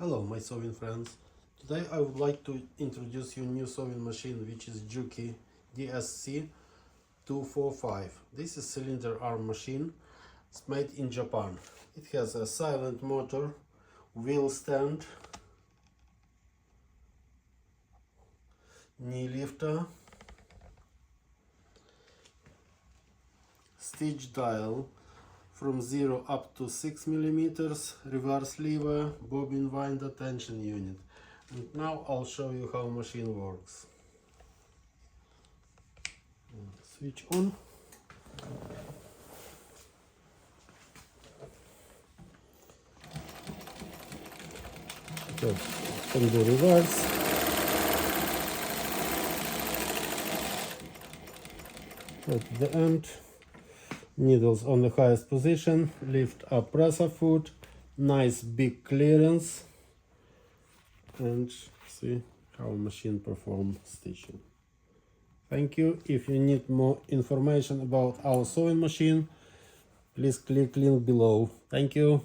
Hello my sewing friends. Today I would like to introduce you a new sewing machine which is Juki DSC-245. This is cylinder arm machine. It's made in Japan. It has a silent motor, wheel stand, knee lifter, stitch dial from 0 up to 6 millimeters, reverse lever, bobbin winder, tension unit. And now I'll show you how machine works. Switch on. So, can do reverse. At the end, needles on the highest position, lift up presser foot, nice big clearance, and see how machine performs stitching. Thank you. If you need more information about our sewing machine, please click link below. Thank you.